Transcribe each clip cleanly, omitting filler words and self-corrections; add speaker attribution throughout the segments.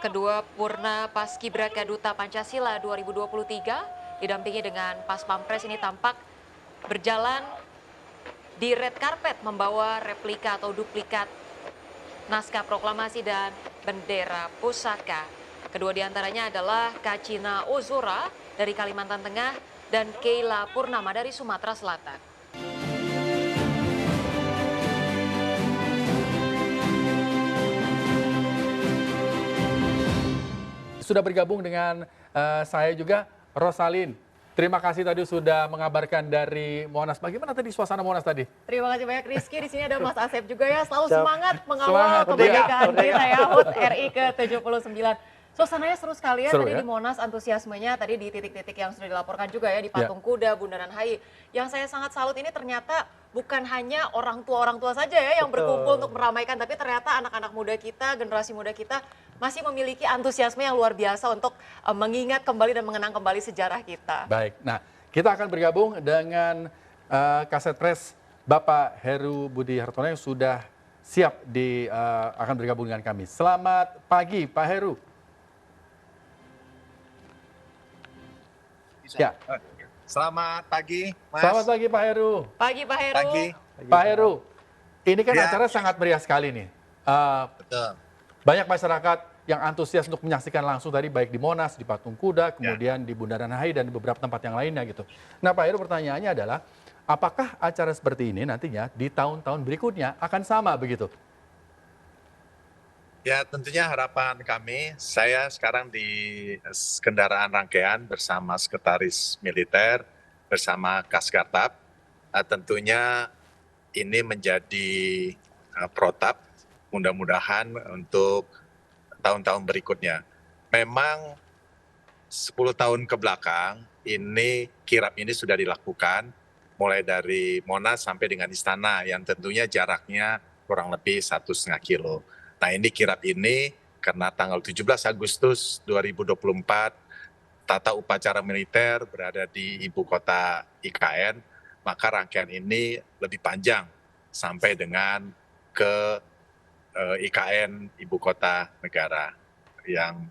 Speaker 1: Kedua Purna Paskibraka Duta Pancasila 2023 didampingi dengan Pas Pampres ini tampak berjalan di red carpet membawa replika atau duplikat naskah proklamasi dan bendera pusaka. Kedua diantaranya adalah Kacina Ozora dari Kalimantan Tengah dan Keila Purnama dari Sumatera Selatan.
Speaker 2: Sudah bergabung dengan saya juga Rosalin. Terima kasih tadi sudah mengabarkan dari Monas. Bagaimana tadi suasana Monas tadi?
Speaker 3: Terima kasih banyak Rizky. Di sini ada Mas Asep juga ya, selalu semangat mengawal
Speaker 2: Semangat,
Speaker 3: kemerdekaan
Speaker 2: merdeka.
Speaker 3: kita ya, HUT RI ke-79. Suasananya seru sekali ya,
Speaker 2: Seru
Speaker 3: tadi
Speaker 2: ya?
Speaker 3: di Monas antusiasmenya tadi di titik-titik yang sudah dilaporkan juga ya, di Patung Kuda, Bundaran HI. Yang saya sangat salut ini ternyata bukan hanya orang tua saja ya yang berkumpul untuk meramaikan, tapi ternyata anak-anak muda kita, generasi muda kita masih memiliki antusiasme yang luar biasa untuk mengingat kembali dan mengenang kembali sejarah kita.
Speaker 2: Baik, nah kita akan bergabung dengan Kaset Pres Bapak Heru Budi Hartono yang sudah siap akan bergabung dengan kami. Selamat pagi Pak Heru. Ya.
Speaker 4: Selamat pagi, Mas.
Speaker 2: Selamat pagi Pak Heru.
Speaker 3: Pagi Pak Heru.
Speaker 4: Pagi.
Speaker 2: Pak Heru, ini kan
Speaker 4: Ya.
Speaker 2: acara sangat meriah sekali nih.
Speaker 4: Betul.
Speaker 2: Banyak masyarakat yang antusias untuk menyaksikan langsung tadi baik di Monas, di Patung Kuda, kemudian di Bundaran HI dan di beberapa tempat yang lainnya gitu. Nah Pak Heru, pertanyaannya adalah apakah acara seperti ini nantinya di tahun-tahun berikutnya akan sama begitu?
Speaker 4: Ya, tentunya harapan kami, saya sekarang di kendaraan rangkaian bersama Sekretaris Militer, bersama Kaskartap. Tentunya ini menjadi protap, mudah-mudahan untuk tahun-tahun berikutnya. Memang 10 tahun ke belakang, ini kirap ini sudah dilakukan, mulai dari Monas sampai dengan Istana, yang tentunya jaraknya kurang lebih 1,5 kilo. Nah ini kirap ini karena tanggal 17 Agustus 2024 tata upacara militer berada di ibu kota IKN, maka rangkaian ini lebih panjang sampai dengan ke IKN ibu kota negara yang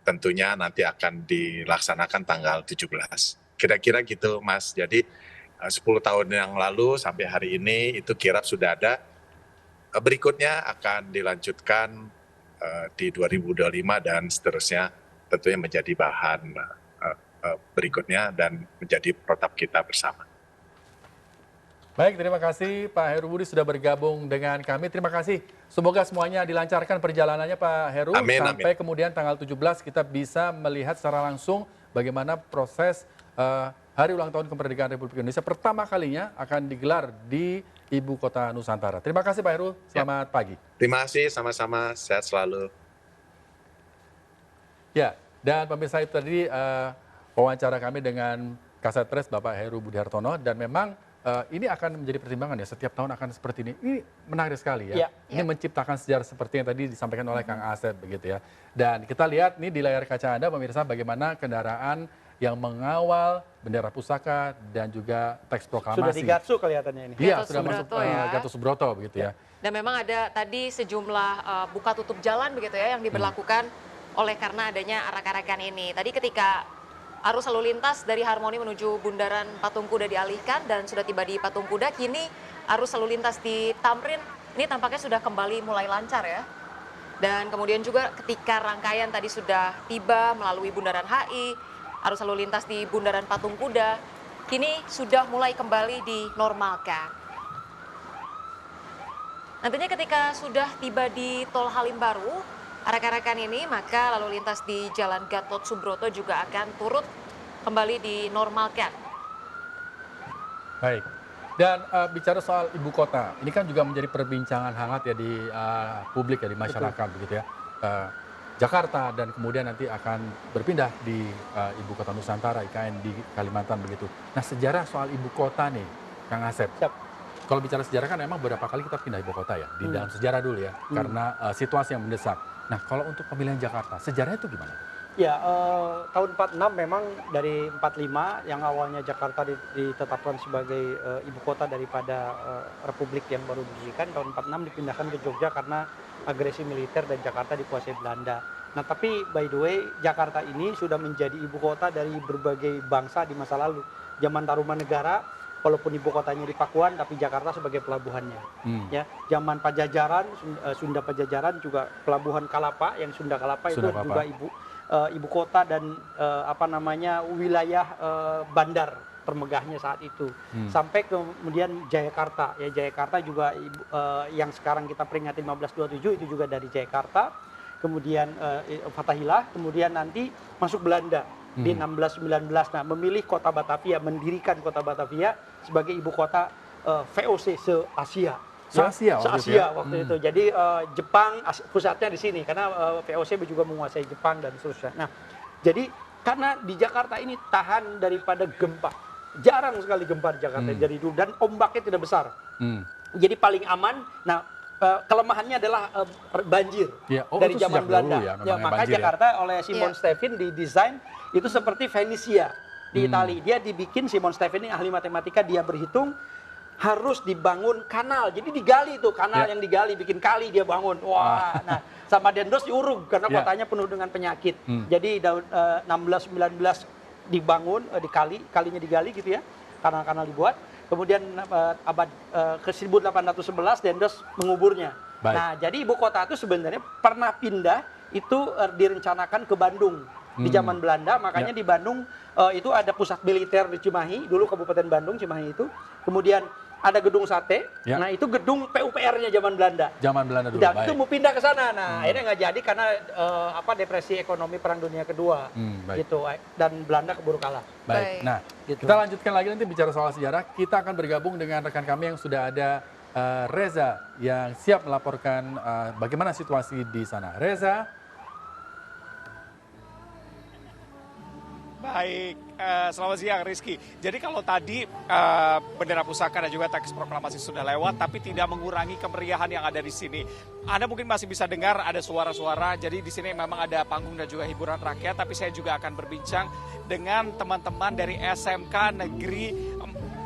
Speaker 4: tentunya nanti akan dilaksanakan tanggal 17. Kira-kira gitu Mas, jadi 10 tahun yang lalu sampai hari ini itu kirap sudah ada. Berikutnya akan dilanjutkan di 2025 dan seterusnya, tentunya menjadi bahan berikutnya dan menjadi protap kita bersama.
Speaker 2: Baik, terima kasih Pak Heru Budi sudah bergabung dengan kami. Terima kasih. Semoga semuanya dilancarkan perjalanannya Pak Heru.
Speaker 4: Amin,
Speaker 2: sampai
Speaker 4: amin.
Speaker 2: kemudian tanggal 17 kita bisa melihat secara langsung bagaimana proses Hari Ulang Tahun Kemerdekaan Republik Indonesia pertama kalinya akan digelar di Ibu Kota Nusantara. Terima kasih Pak Heru, selamat pagi.
Speaker 4: Terima kasih, sama-sama, sehat selalu.
Speaker 2: Ya, dan pemirsa itu tadi wawancara kami dengan Kasat Pres Bapak Heru Budi Hartono, dan memang ini akan menjadi pertimbangan ya, setiap tahun akan seperti ini. Ini menarik sekali ya. Ini menciptakan sejarah seperti yang tadi disampaikan oleh Kang Asep begitu ya. Dan kita lihat nih di layar kaca Anda pemirsa bagaimana kendaraan yang mengawal bendera pusaka dan juga teks proklamasi.
Speaker 5: Sudah digatsu kelihatannya ini.
Speaker 2: Iya,
Speaker 3: Gatot
Speaker 2: sudah masuk
Speaker 3: Subroto ya.
Speaker 2: Gatot Subroto begitu ya.
Speaker 3: Dan memang ada tadi sejumlah buka tutup jalan begitu ya yang diberlakukan oleh karena adanya arak-arakan ini. Tadi ketika arus lalu lintas dari Harmoni menuju Bundaran Patung Kuda dialihkan dan sudah tiba di Patung Kuda, kini arus lalu lintas di Tamrin ini tampaknya sudah kembali mulai lancar ya. Dan kemudian juga ketika rangkaian tadi sudah tiba melalui Bundaran HI, arus lalu lintas di Bundaran Patung Kuda kini sudah mulai kembali dinormalkan. Nantinya ketika sudah tiba di Tol Halim Baru, arak-arakan ini, maka lalu lintas di Jalan Gatot Subroto juga akan turut kembali dinormalkan.
Speaker 2: Baik. Dan bicara soal ibu kota, ini kan juga menjadi perbincangan hangat ya di publik ya, di masyarakat begitu ya. Jakarta dan kemudian nanti akan berpindah di ibu kota Nusantara, IKN di Kalimantan begitu. Nah sejarah soal ibu kota nih, Kang Asep.
Speaker 5: Siap.
Speaker 2: Kalau bicara sejarah kan memang beberapa kali kita pindah ibu kota ya, di dalam sejarah dulu ya, karena situasi yang mendesak. Nah kalau untuk pemilihan Jakarta, sejarahnya itu gimana?
Speaker 5: Ya, tahun 46 memang dari 45 yang awalnya Jakarta ditetapkan sebagai ibu kota daripada Republik yang baru didirikan, tahun 46 dipindahkan ke Jogja karena agresi militer dan Jakarta dikuasai Belanda. Nah, tapi by the way, Jakarta ini sudah menjadi ibu kota dari berbagai bangsa di masa lalu. Zaman Tarumanegara, walaupun ibu kotanya di Pakuan, tapi Jakarta sebagai pelabuhannya. Ya, zaman Pajajaran, Sunda Pajajaran juga pelabuhan Kalapa, yang Sunda Kalapa itu juga ibu kota dan wilayah bandar termegahnya saat itu. Sampai kemudian Jayakarta. Ya, Jayakarta juga yang sekarang kita peringati 1527 itu juga dari Jayakarta. Kemudian Fatahillah, kemudian nanti masuk Belanda di 1619. Nah, memilih kota Batavia, mendirikan kota Batavia sebagai ibu kota VOC se-Asia. Se-Asia waktu itu. Jadi Jepang pusatnya di sini karena VOC juga menguasai Jepang dan seterusnya. Nah, jadi karena di Jakarta ini tahan daripada gempa. Jarang sekali gempa di Jakarta dari dulu dan ombaknya tidak besar. Jadi paling aman. Nah, kelemahannya adalah banjir dari zaman Belanda. Maka Jakarta oleh Simon Stevin didesain itu seperti Venesia di Italia. Dia dibikin, Simon Stevin ini ahli matematika, dia berhitung harus dibangun kanal. Jadi digali itu kanal yang digali, bikin kali dia bangun. Wah, nah sama Dendros diuruk karena kotanya penuh dengan penyakit. Jadi 1619 dibangun, kalinya digali gitu ya, kanal-kanal dibuat. Kemudian abad ke 1811 Dendros menguburnya.
Speaker 2: Baik.
Speaker 5: Nah, jadi ibu kota itu sebenarnya pernah pindah itu direncanakan ke Bandung di zaman Belanda. Makanya di Bandung itu ada pusat militer di Cimahi, dulu Kabupaten Bandung Cimahi itu. Kemudian ada gedung sate. Nah, itu gedung PUPR-nya zaman Belanda.
Speaker 2: Zaman Belanda dulu.
Speaker 5: Dan itu mau pindah ke sana. Nah, akhirnya nggak jadi karena depresi ekonomi Perang Dunia Kedua. Gitu. Dan Belanda keburu kalah.
Speaker 2: Baik. Nah,
Speaker 5: gitu.
Speaker 2: kita lanjutkan lagi nanti bicara soal sejarah. Kita akan bergabung dengan rekan kami yang sudah ada, Reza, yang siap melaporkan bagaimana situasi di sana. Reza.
Speaker 6: Baik, selamat siang Rizky. Jadi kalau tadi bendera pusaka dan juga teks proklamasi sudah lewat, tapi tidak mengurangi kemeriahan yang ada di sini. Anda mungkin masih bisa dengar ada suara-suara, jadi di sini memang ada panggung dan juga hiburan rakyat, tapi saya juga akan berbincang dengan teman-teman dari SMK Negeri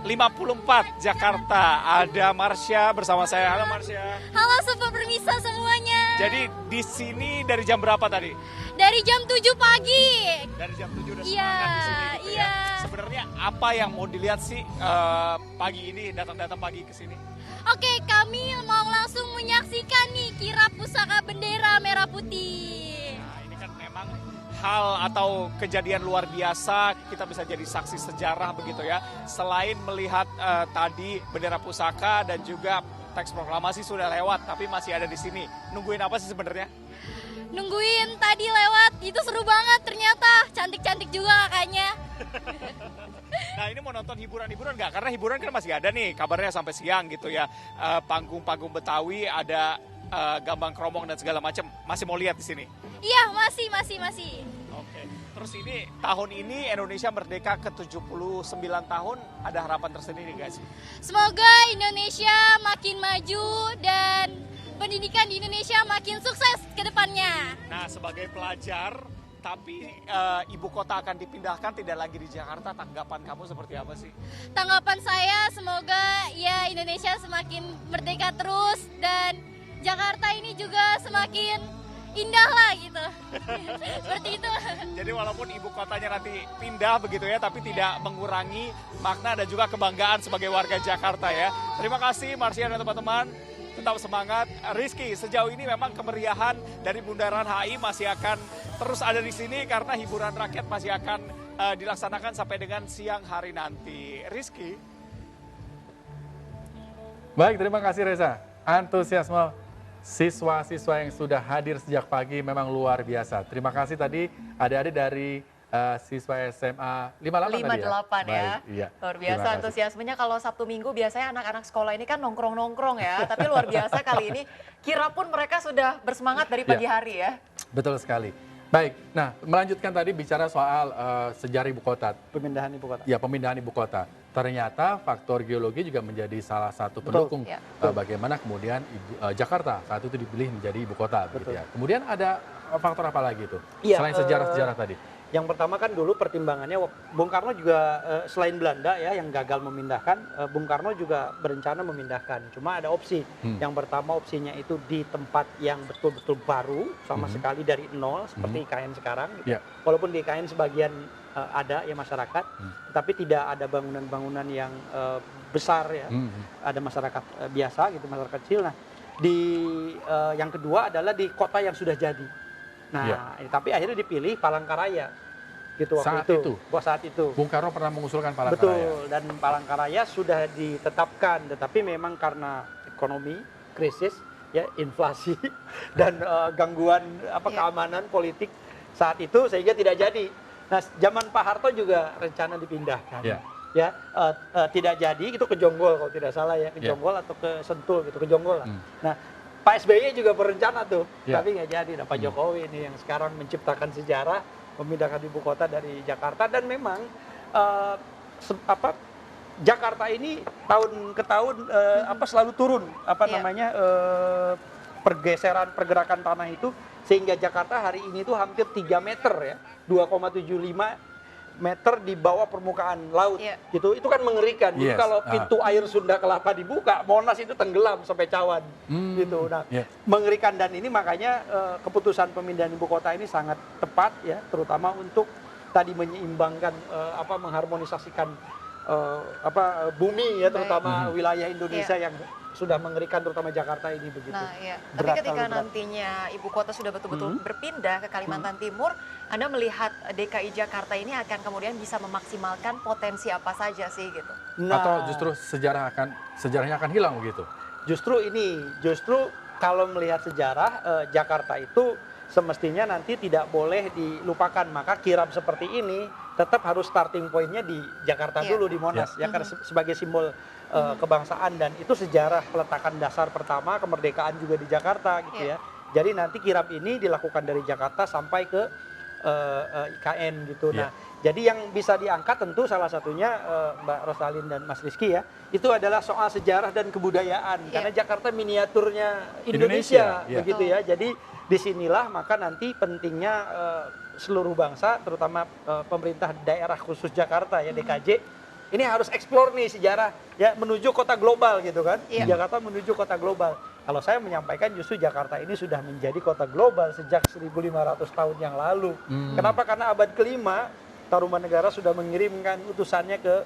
Speaker 6: 54 Jakarta. Ada Marsha bersama saya. Halo Marsha.
Speaker 7: Halo Sobat Permisa semuanya.
Speaker 6: Jadi di sini dari jam berapa tadi?
Speaker 7: Dari jam 7 pagi.
Speaker 6: Dari jam 7 udah semangat di sini gitu ya. Sebenarnya apa yang mau dilihat sih pagi ini, datang-datang pagi ke sini?
Speaker 7: Oke, kami mau langsung menyaksikan nih kirap pusaka bendera merah putih.
Speaker 6: Nah, ini kan memang hal atau kejadian luar biasa, kita bisa jadi saksi sejarah begitu ya. Selain melihat tadi bendera pusaka dan juga teks proklamasi sudah lewat, tapi masih ada di sini. Nungguin apa sih sebenarnya?
Speaker 7: Nungguin tadi lewat, itu seru banget ternyata. Cantik-cantik juga kakaknya.
Speaker 6: Nah, ini mau nonton hiburan-hiburan nggak? Karena hiburan kan masih ada nih, kabarnya sampai siang gitu ya. Panggung-panggung Betawi, ada gambang kromong dan segala macam. Masih mau lihat di sini?
Speaker 7: Iya, masih.
Speaker 6: Oke. Terus ini tahun ini Indonesia merdeka ke 79 tahun, ada harapan tersendiri nggak sih?
Speaker 7: Semoga Indonesia makin maju dan pendidikan di Indonesia makin sukses ke depannya.
Speaker 6: Nah, sebagai pelajar, tapi ibu kota akan dipindahkan tidak lagi di Jakarta, tanggapan kamu seperti apa sih?
Speaker 7: Tanggapan saya semoga ya Indonesia semakin merdeka terus dan Jakarta ini juga semakin indah lah gitu. Seperti itu.
Speaker 6: Jadi walaupun ibu kotanya nanti pindah begitu ya, tapi tidak mengurangi makna dan juga kebanggaan sebagai warga Jakarta ya. Terima kasih Marsha dan teman-teman. Tetap semangat. Rizky, sejauh ini memang kemeriahan dari Bundaran HI masih akan terus ada di sini karena hiburan rakyat masih akan dilaksanakan sampai dengan siang hari nanti. Rizky.
Speaker 2: Baik, terima kasih Reza. Antusiasme siswa-siswa yang sudah hadir sejak pagi memang luar biasa. Terima kasih tadi adik-adik dari siswa SMA 58 tadi ya?
Speaker 1: 58 ya.
Speaker 2: Baik, iya.
Speaker 1: Luar biasa antusiasmenya. Kalau Sabtu Minggu biasanya anak-anak sekolah ini kan nongkrong-nongkrong ya. Tapi luar biasa kali ini kira pun mereka sudah bersemangat dari pagi hari ya.
Speaker 2: Betul sekali. Baik, nah melanjutkan tadi bicara soal sejarah ibu kota.
Speaker 5: Pemindahan ibu kota.
Speaker 2: Ya, pemindahan ibu kota. Ternyata faktor geologi juga menjadi salah satu pendukung bagaimana kemudian Jakarta saat itu dipilih menjadi ibu kota. Begitu ya. Kemudian ada faktor apa lagi itu? Selain sejarah-sejarah tadi?
Speaker 5: Yang pertama kan dulu pertimbangannya Bung Karno juga selain Belanda ya yang gagal memindahkan, Bung Karno juga berencana memindahkan. Cuma ada opsi. Yang pertama opsinya itu di tempat yang betul-betul baru sama sekali dari nol seperti IKN sekarang. Gitu. Walaupun di IKN sebagian ada ya masyarakat, tapi tidak ada bangunan-bangunan yang besar ya. Ada masyarakat biasa gitu, masyarakat kecil. Nah, yang kedua adalah di kota yang sudah jadi. Nah, tapi akhirnya dipilih Palangkaraya gitu waktu saat itu.
Speaker 2: Bung Karno pernah mengusulkan Palangkaraya.
Speaker 5: Betul, dan Palangkaraya sudah ditetapkan, tetapi memang karena ekonomi krisis, ya inflasi dan gangguan keamanan politik saat itu sehingga tidak jadi. Nah, zaman Pak Harto juga rencana dipindahkan. Tidak jadi, itu ke Jonggol kalau tidak salah ya, ke Jonggol atau ke Sentul gitu, ke Jonggol lah. Nah, Pak SBY juga berencana tuh, tapi nggak jadi. Nah, Pak Jokowi ini yang sekarang menciptakan sejarah, memindahkan ibu kota dari Jakarta, dan memang Jakarta ini tahun ke tahun selalu turun pergerakan tanah itu, sehingga Jakarta hari ini tuh hampir 3 meter ya, 2,75 meter di bawah permukaan laut gitu. Itu kan mengerikan. Jadi kalau pintu air Sunda Kelapa dibuka, Monas itu tenggelam sampai cawan gitu. Nah, mengerikan, dan ini makanya keputusan pemindahan ibu kota ini sangat tepat ya, terutama untuk tadi menyeimbangkan mengharmonisasikan bumi ya, terutama wilayah Indonesia yang sudah mengerikan, terutama Jakarta ini begitu.
Speaker 3: Nah, tapi ketika nantinya ibu kota sudah betul-betul berpindah ke Kalimantan Timur, Anda melihat DKI Jakarta ini akan kemudian bisa memaksimalkan potensi apa saja sih gitu?
Speaker 2: Atau justru sejarahnya akan hilang begitu?
Speaker 5: Justru kalau melihat sejarah, Jakarta itu semestinya nanti tidak boleh dilupakan. Maka kirab seperti ini tetap harus starting point-nya di Jakarta dulu, di Monas ya, karena sebagai simbol kebangsaan, dan itu sejarah peletakan dasar pertama kemerdekaan juga di Jakarta gitu ya. Jadi nanti kirab ini dilakukan dari Jakarta sampai ke IKN gitu. Nah, jadi yang bisa diangkat tentu salah satunya Mbak Rosalin dan Mas Rizky ya, itu adalah soal sejarah dan kebudayaan, karena Jakarta miniaturnya Indonesia begitu ya. Jadi disinilah maka nanti pentingnya seluruh bangsa, terutama pemerintah daerah khusus Jakarta ya, DKJ, ini harus eksplor nih sejarah ya, menuju kota global gitu kan. Jakarta menuju kota global. Kalau saya menyampaikan justru Jakarta ini sudah menjadi kota global sejak 1.500 tahun yang lalu. Kenapa? Karena abad kelima Tarumanegara sudah mengirimkan utusannya ke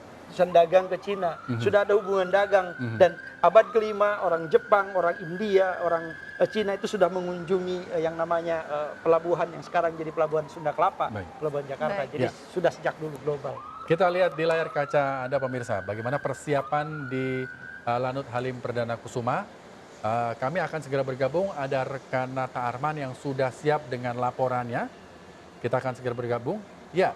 Speaker 5: dagang ke Cina. Sudah ada hubungan dagang, dan abad kelima orang Jepang, orang India, orang Cina itu sudah mengunjungi yang namanya pelabuhan yang sekarang jadi pelabuhan Sunda Kelapa, pelabuhan Jakarta. Jadi sudah sejak dulu global.
Speaker 2: Kita lihat di layar kaca Anda pemirsa, bagaimana persiapan di Lanut Halim Perdana Kusuma. Kami akan segera bergabung, ada rekan Nata Arman yang sudah siap dengan laporannya. Kita akan segera bergabung. Ya,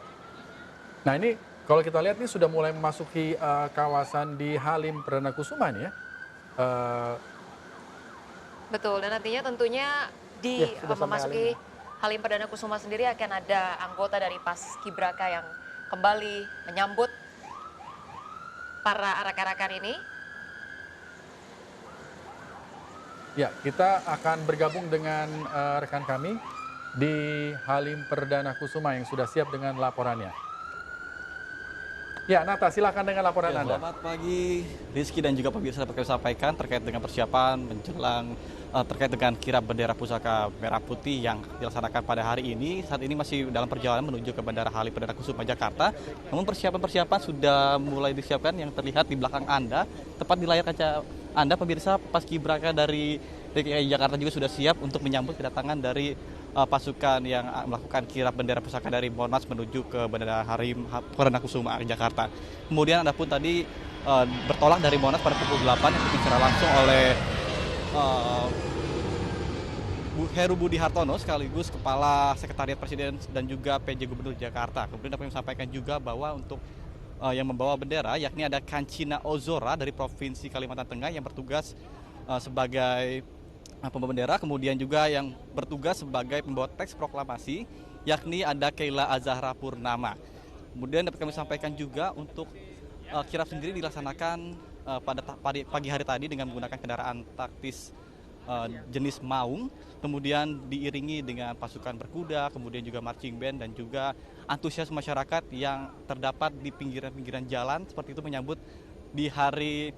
Speaker 2: nah ini kalau kita lihat ini sudah mulai memasuki kawasan di Halim Perdana Kusuma ini ya.
Speaker 3: Betul, dan nantinya tentunya di memasuki Halim Perdana Kusuma sendiri akan ada anggota dari Paskibraka yang kembali menyambut para arak-arakan ini.
Speaker 2: Ya, kita akan bergabung dengan rekan kami di Halim Perdana Kusuma yang sudah siap dengan laporannya. Ya, Nata, silakan dengan laporan Anda.
Speaker 8: Selamat pagi, Rizky dan juga pemirsa, dapat kami sampaikan terkait dengan persiapan menjelang terkait dengan kirab bendera pusaka merah putih yang dilaksanakan pada hari ini. Saat ini masih dalam perjalanan menuju ke Bandara Halim Perdana Kusuma Jakarta. Namun persiapan-persiapan sudah mulai disiapkan yang terlihat di belakang Anda, tepat di layar kaca Anda pemirsa. Paskibraka dari DKI Jakarta juga sudah siap untuk menyambut kedatangan dari pasukan yang melakukan kirab bendera pusaka dari Monas menuju ke Bandara Halim Perdana Kusuma Jakarta. Kemudian ada pun tadi bertolak dari Monas pada pukul 8 yang dibicara langsung oleh Heru Budi Hartono sekaligus Kepala Sekretariat Presiden dan juga PJ Gubernur Jakarta. Kemudian dapat sampaikan juga bahwa untuk yang membawa bendera yakni ada Kancina Ozora dari Provinsi Kalimantan Tengah yang bertugas sebagai pembawa bendera, kemudian juga yang bertugas sebagai pembawa teks proklamasi yakni ada Keila Azahra Purnama. Kemudian dapat kami sampaikan juga untuk kirab sendiri dilaksanakan pada pagi hari tadi dengan menggunakan kendaraan taktis jenis maung, kemudian diiringi dengan pasukan berkuda, kemudian juga marching band dan juga antusias masyarakat yang terdapat di pinggiran-pinggiran jalan seperti itu menyambut di hari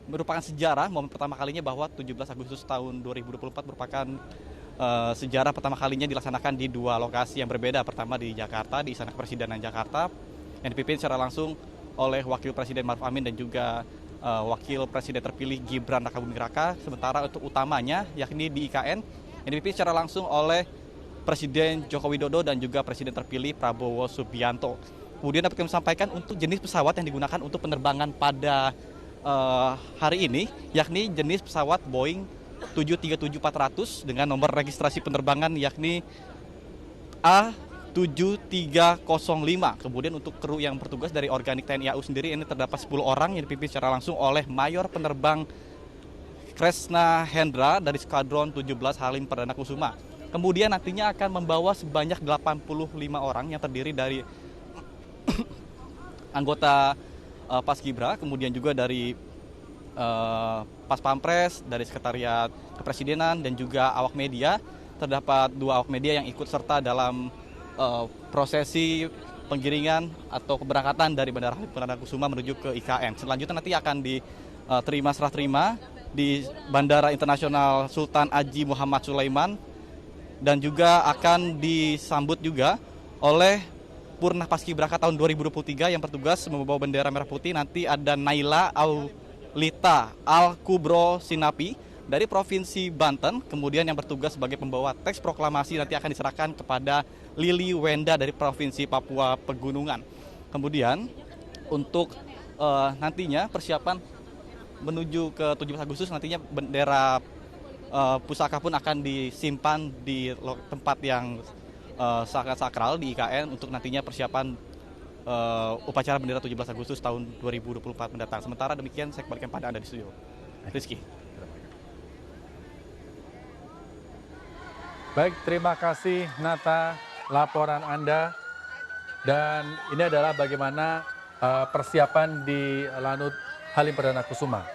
Speaker 8: merupakan sejarah momen pertama kalinya bahwa 17 Agustus tahun 2024 merupakan sejarah pertama kalinya dilaksanakan di dua lokasi yang berbeda. Pertama di Jakarta, di Istana Kepresidenan Jakarta yang dipimpin secara langsung oleh Wakil Presiden Maruf Amin dan juga Wakil Presiden terpilih Gibran Rakabuming Raka. Sementara untuk utamanya yakni di IKN yang dipimpin secara langsung oleh Presiden Joko Widodo dan juga Presiden terpilih Prabowo Subianto. Kemudian dapat kami sampaikan untuk jenis pesawat yang digunakan untuk penerbangan pada hari ini yakni jenis pesawat Boeing 737-400 dengan nomor registrasi penerbangan yakni A7305. Kemudian untuk kru yang bertugas dari organik TNI AU sendiri ini terdapat 10 orang yang dipimpin secara langsung oleh Mayor Penerbang Kresna Hendra dari Skadron 17 Halim Perdana Kusuma. Kemudian nantinya akan membawa sebanyak 85 orang yang terdiri dari anggota Paskibra, kemudian juga dari Pas Pampres, dari Sekretariat Kepresidenan dan juga awak media. Terdapat 2 awak media yang ikut serta dalam prosesi penggiringan atau keberangkatan dari Bandara Halim Perdana Kusuma menuju ke IKN. Selanjutnya nanti akan diterima serah terima di Bandara Internasional Sultan Haji Muhammad Sulaiman dan juga akan disambut juga oleh Purna Paskibraka tahun 2023 yang bertugas membawa bendera merah putih. Nanti ada Naila Aulita Al-Kubro Sinapi dari Provinsi Banten, kemudian yang bertugas sebagai pembawa teks proklamasi nanti akan diserahkan kepada Lili Wenda dari Provinsi Papua Pegunungan. Kemudian untuk nantinya persiapan menuju ke 17 Agustus nantinya bendera pusaka pun akan disimpan di tempat yang sangat sakral di IKN untuk nantinya persiapan upacara bendera 17 Agustus tahun 2024 mendatang. Sementara demikian saya kembalikan pada Anda di studio. Rizky.
Speaker 2: Baik, terima kasih Nata laporan Anda. Dan ini adalah bagaimana persiapan di Lanut Halim Perdana Kusuma.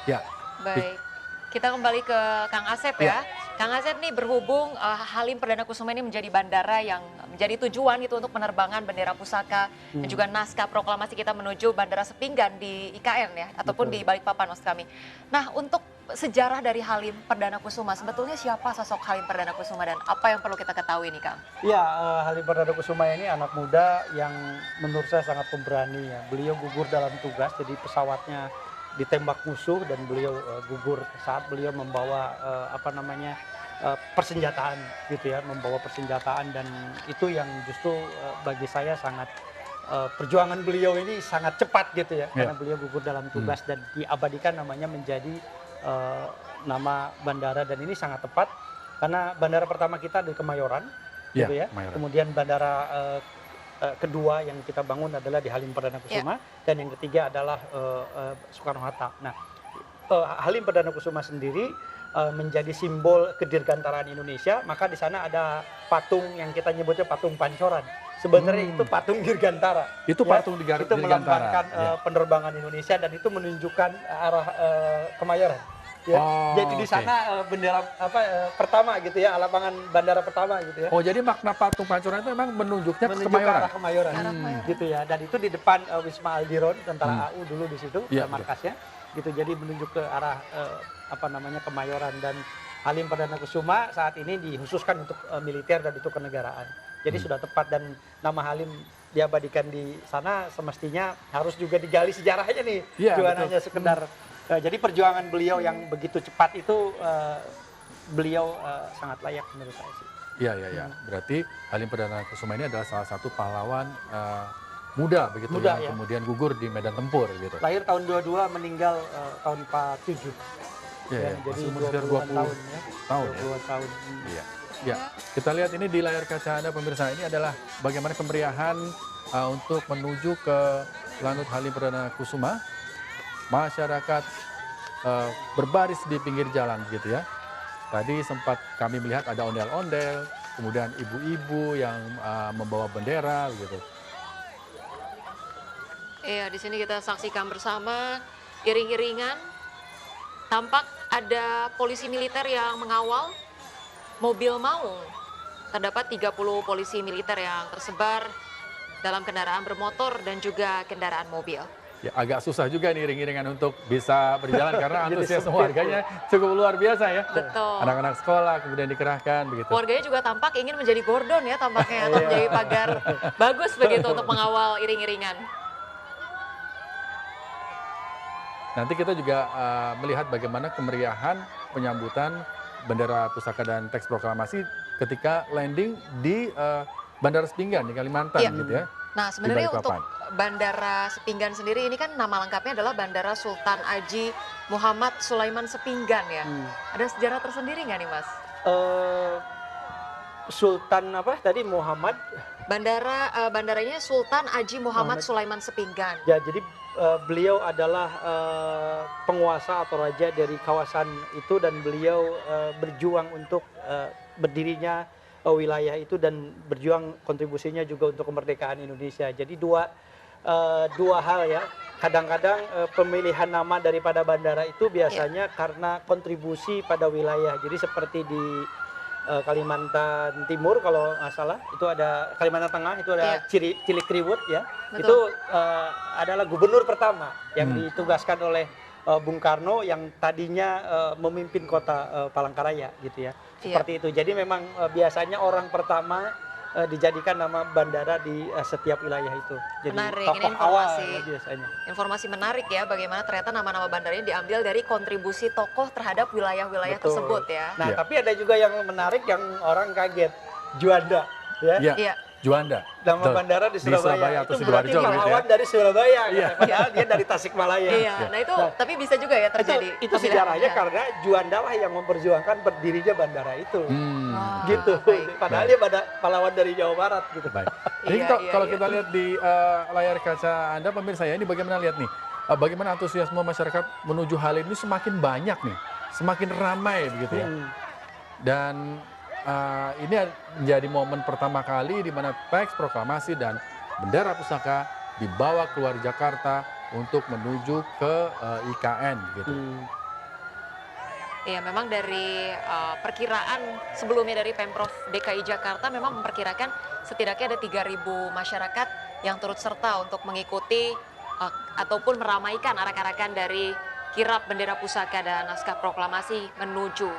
Speaker 2: Ya.
Speaker 1: Baik, kita kembali ke Kang Asep ya. Kang Asep nih berhubung Halim Perdana Kusuma ini menjadi bandara yang menjadi tujuan gitu untuk penerbangan bendera pusaka dan juga naskah proklamasi kita menuju Bandara Sepinggan di IKN ya, ataupun di Balikpapan maksud kami. Nah, untuk sejarah dari Halim Perdana Kusuma, sebetulnya siapa sosok Halim Perdana Kusuma dan apa yang perlu kita ketahui nih Kang?
Speaker 5: Ya, Halim Perdana Kusuma ini anak muda yang menurut saya sangat pemberani ya. Beliau gugur dalam tugas, jadi pesawatnya ditembak musuh dan beliau gugur saat beliau membawa persenjataan gitu ya, membawa persenjataan, dan itu yang justru bagi saya sangat perjuangan beliau ini sangat cepat gitu ya, karena beliau gugur dalam tugas dan diabadikan namanya menjadi nama bandara, dan ini sangat tepat karena bandara pertama kita di Kemayoran gitu ya.
Speaker 2: Kemayoran.
Speaker 5: Kemudian bandara kedua yang kita bangun adalah di Halim Perdana Kusuma, dan yang ketiga adalah Soekarno-Hatta. Nah, Halim Perdana Kusuma sendiri menjadi simbol kedirgantaraan Indonesia, maka di sana ada patung yang kita nyebutnya patung pancoran. Sebenarnya itu patung dirgantara.
Speaker 2: Itu patung dirgantara.
Speaker 5: Itu melambangkan penerbangan Indonesia dan itu menunjukkan arah Kemayoran. Ya. Jadi di sana bendera pertama gitu ya, lapangan bandara pertama gitu ya.
Speaker 2: Oh, jadi makna patung pancoran itu memang menunjuknya ke
Speaker 5: Menuju
Speaker 2: Kemayoran.
Speaker 5: ke arah Kemayoran. Gitu ya. Dan itu di depan Wisma Aldiron tentara AU dulu di situ markasnya. Gitu, jadi menunjuk ke arah Kemayoran, dan Halim Perdana Kusuma saat ini dikhususkan untuk militer dan untuk kenegaraan. Jadi sudah tepat, dan nama Halim diabadikan di sana semestinya harus juga digali sejarahnya nih. Jangan hanya sekedar jadi perjuangan beliau yang begitu cepat itu beliau sangat layak menurut saya sih.
Speaker 2: Iya. Berarti Halim Perdana Kusuma ini adalah salah satu pahlawan muda begitu
Speaker 5: muda,
Speaker 2: yang kemudian gugur di medan tempur gitu.
Speaker 5: Lahir tahun 22, meninggal tahun 47.
Speaker 2: Iya,
Speaker 5: jadi
Speaker 2: masih
Speaker 5: 20 tahun ya.
Speaker 2: 20 tahun. Iya. Ya, kita lihat ini di layar kaca Anda pemirsa, ini adalah bagaimana kemeriahan untuk menuju ke Lanut Halim Perdana Kusuma. Masyarakat berbaris di pinggir jalan gitu ya. Tadi sempat kami melihat ada ondel-ondel, kemudian ibu-ibu yang membawa bendera gitu.
Speaker 1: Iya, di sini kita saksikan bersama iring-iringan tampak ada polisi militer yang mengawal mobil maung. Terdapat 30 polisi militer yang tersebar dalam kendaraan bermotor dan juga kendaraan mobil.
Speaker 2: Ya, agak susah juga nih iring-iringan untuk bisa berjalan karena antusias warganya cukup luar biasa ya.
Speaker 1: Betul.
Speaker 2: Anak-anak sekolah kemudian dikerahkan begitu.
Speaker 1: Warganya juga tampak ingin menjadi gordon ya tampaknya atau menjadi pagar bagus begitu untuk mengawal iring-iringan.
Speaker 2: Nanti kita juga melihat bagaimana kemeriahan penyambutan bendera pusaka dan teks proklamasi ketika landing di Bandara Sepinggan di Kalimantan gitu ya.
Speaker 1: Nah, sebenarnya
Speaker 2: di
Speaker 1: untuk
Speaker 2: Balikpapan.
Speaker 1: Bandara Sepinggan sendiri ini kan nama lengkapnya adalah Bandara Sultan Haji Muhammad Sulaiman Sepinggan ya. Ada sejarah tersendiri nggak nih Mas?
Speaker 5: Sultan apa tadi Muhammad?
Speaker 1: Bandaranya Sultan Haji Muhammad Sulaiman Sepinggan.
Speaker 5: Ya, jadi beliau adalah penguasa atau raja dari kawasan itu dan beliau berjuang untuk berdirinya wilayah itu dan berjuang kontribusinya juga untuk kemerdekaan Indonesia. Jadi dua hal ya. Kadang-kadang pemilihan nama daripada bandara itu biasanya karena kontribusi pada wilayah. Jadi seperti di Kalimantan Timur kalau nggak salah itu ada Kalimantan Tengah itu ada Cilikriwut ya.
Speaker 1: Betul.
Speaker 5: Itu adalah gubernur pertama yang ditugaskan oleh Bung Karno yang tadinya memimpin kota Palangkaraya gitu ya. Seperti itu. Jadi memang biasanya orang pertama dijadikan nama bandara di setiap wilayah itu. Jadi
Speaker 1: Menarik,
Speaker 5: tokoh
Speaker 1: ini informasi.
Speaker 5: awal biasanya.
Speaker 1: Informasi menarik ya bagaimana ternyata nama-nama bandaranya diambil dari kontribusi tokoh terhadap wilayah-wilayah
Speaker 5: Betul.
Speaker 1: tersebut ya.
Speaker 5: Nah, tapi ada juga yang menarik yang orang kaget. Juanda ya.
Speaker 2: Iya. Juanda.
Speaker 5: Nama
Speaker 2: Betul.
Speaker 5: bandara di Surabaya,
Speaker 2: atau
Speaker 5: itu berarti
Speaker 2: Sidoarjo gitu
Speaker 5: pahlawan
Speaker 2: ya.
Speaker 5: dari Surabaya,
Speaker 2: Iya.
Speaker 5: padahal dia dari Tasikmalaya.
Speaker 1: Iya, nah itu tapi bisa juga ya terjadi.
Speaker 5: Itu sejarahnya karena Juanda lah yang memperjuangkan berdirinya bandara itu, gitu.
Speaker 1: baik.
Speaker 5: Padahal dia pahlawan dari Jawa Barat gitu.
Speaker 2: Baik. Jadi kalau kita lihat di layar kaca Anda pemirsa ya, ini bagaimana lihat nih, bagaimana antusiasme masyarakat menuju hal ini semakin banyak nih, semakin ramai begitu ya. Dan ini menjadi momen pertama kali di mana teks proklamasi dan bendera pusaka dibawa keluar Jakarta untuk menuju ke IKN gitu.
Speaker 1: Iya, memang dari perkiraan sebelumnya dari Pemprov DKI Jakarta memang memperkirakan setidaknya ada 3.000 masyarakat yang turut serta untuk mengikuti ataupun meramaikan arak-arakan dari kirap bendera pusaka dan naskah proklamasi menuju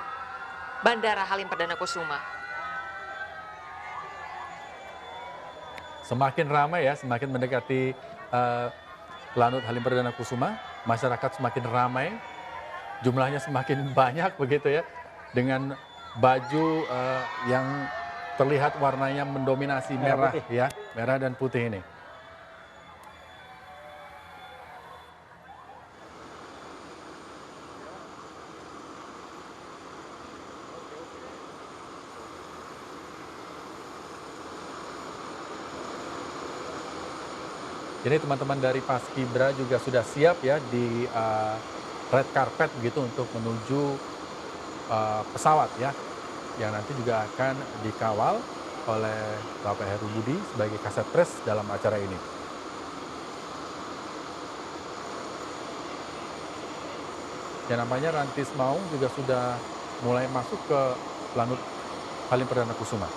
Speaker 1: Bandara Halim Perdana Kusuma.
Speaker 2: Semakin ramai ya, semakin mendekati Lanut Halim Perdana Kusuma, masyarakat semakin ramai, jumlahnya semakin banyak begitu ya, dengan baju yang terlihat warnanya mendominasi merah ya, merah dan putih ini. Jadi teman-teman dari Paskibra juga sudah siap ya di red carpet begitu untuk menuju pesawat ya, yang nanti juga akan dikawal oleh Bapak Heru Budi sebagai Kasat Pres dalam acara ini. Yang namanya Rantis Maung juga sudah mulai masuk ke Lanut Halim Perdana Kusuma.